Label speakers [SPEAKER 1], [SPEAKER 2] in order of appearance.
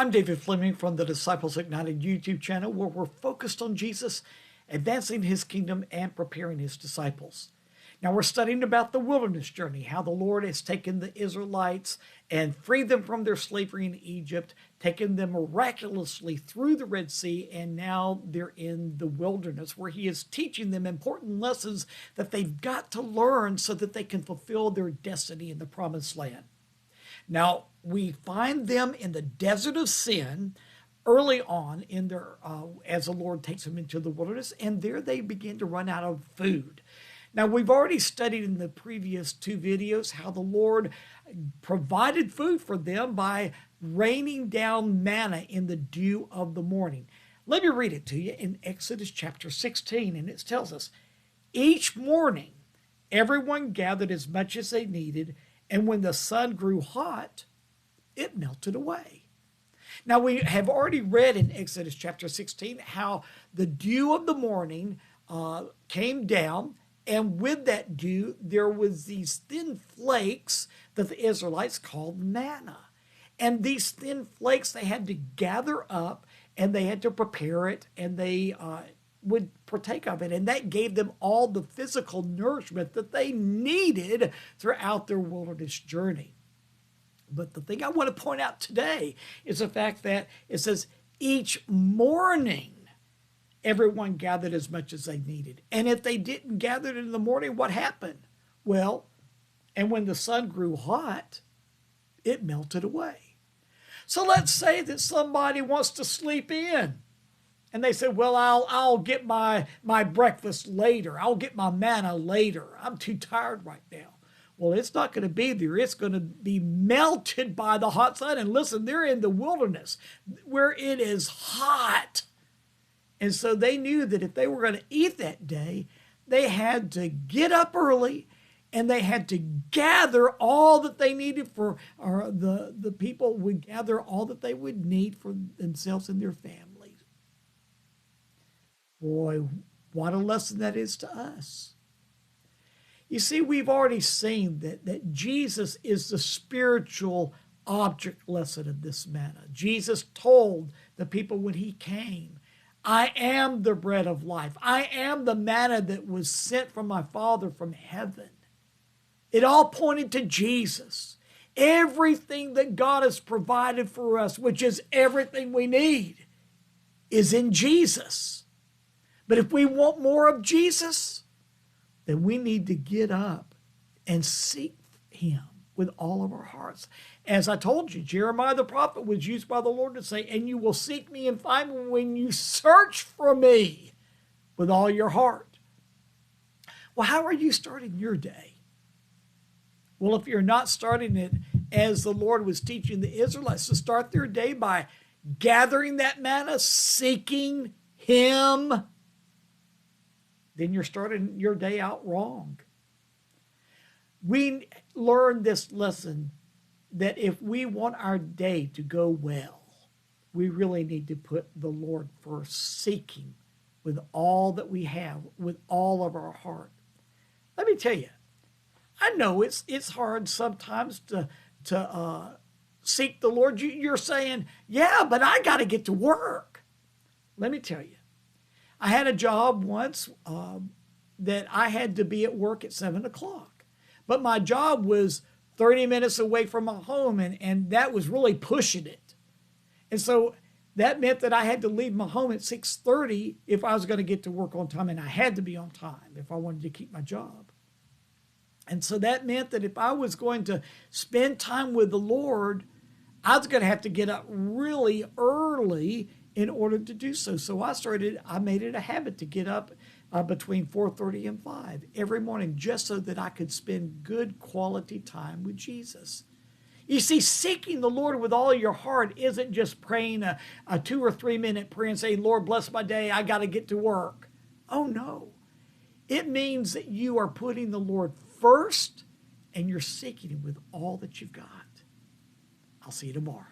[SPEAKER 1] I'm David Fleming from the Disciples Ignited YouTube channel, where we're focused on Jesus, advancing his kingdom, and preparing his disciples. Now we're studying about the wilderness journey, how the Lord has taken the Israelites and freed them from their slavery in Egypt, taken them miraculously through the Red Sea, and now they're in the wilderness where he is teaching them important lessons that they've got to learn so that they can fulfill their destiny in the promised land. Now, we find them in the desert of sin early on in their as the Lord takes them into the wilderness, and there they begin to run out of food. Now, we've already studied in the previous two videos how the Lord provided food for them by raining down manna in the dew of the morning. Let me read it to you in Exodus chapter 16, and it tells us, "Each morning, everyone gathered as much as they needed, and when the sun grew hot, it melted away." Now, we have already read in Exodus chapter 16 how the dew of the morning came down, and with that dew, there was these thin flakes that the Israelites called manna. And these thin flakes, they had to gather up, and they had to prepare it, and they would partake of it. And that gave them all the physical nourishment that they needed throughout their wilderness journey. But the thing I want to point out today is the fact that it says each morning everyone gathered as much as they needed. And if they didn't gather it in the morning, what happened? Well, and when the sun grew hot, it melted away. So let's say that somebody wants to sleep in. And they said, well, I'll get my breakfast later. I'll get my manna later. I'm too tired right now. Well, it's not going to be there. It's going to be melted by the hot sun. And listen, they're in the wilderness where it is hot. And so they knew that if they were going to eat that day, they had to get up early, and they had to gather all that they needed for, or the people would gather all that they would need for themselves and their families. Boy, what a lesson that is to us. You see, we've already seen that Jesus is the spiritual object lesson of this manna. Jesus told the people when he came, I am the bread of life. I am the manna that was sent from my Father from heaven. It all pointed to Jesus. Everything that God has provided for us, which is everything we need, is in Jesus. But if we want more of Jesus, then we need to get up and seek him with all of our hearts. As I told you, Jeremiah the prophet was used by the Lord to say, and you will seek me and find me when you search for me with all your heart. Well, how are you starting your day? Well, if you're not starting it as the Lord was teaching the Israelites to start their day by gathering that manna, seeking him, then you're starting your day out wrong. We learned this lesson that if we want our day to go well, we really need to put the Lord first, seeking with all that we have, with all of our heart. Let me tell you, I know it's hard sometimes to seek the Lord. You're saying, yeah, but I got to get to work. Let me tell you, I had a job once that I had to be at work at 7 o'clock. But my job was 30 minutes away from my home, and that was really pushing it. And so that meant that I had to leave my home at 6:30 if I was going to get to work on time, and I had to be on time if I wanted to keep my job. And so that meant that if I was going to spend time with the Lord, I was going to have to get up really early in order to do so. So I made it a habit to get up between 4:30 and 5 every morning, just so that I could spend good quality time with Jesus. You see, seeking the Lord with all your heart isn't just praying a 2 or 3 minute prayer and saying, Lord, bless my day, I got to get to work. Oh, no. It means that you are putting the Lord first, and you're seeking him with all that you've got. I'll see you tomorrow.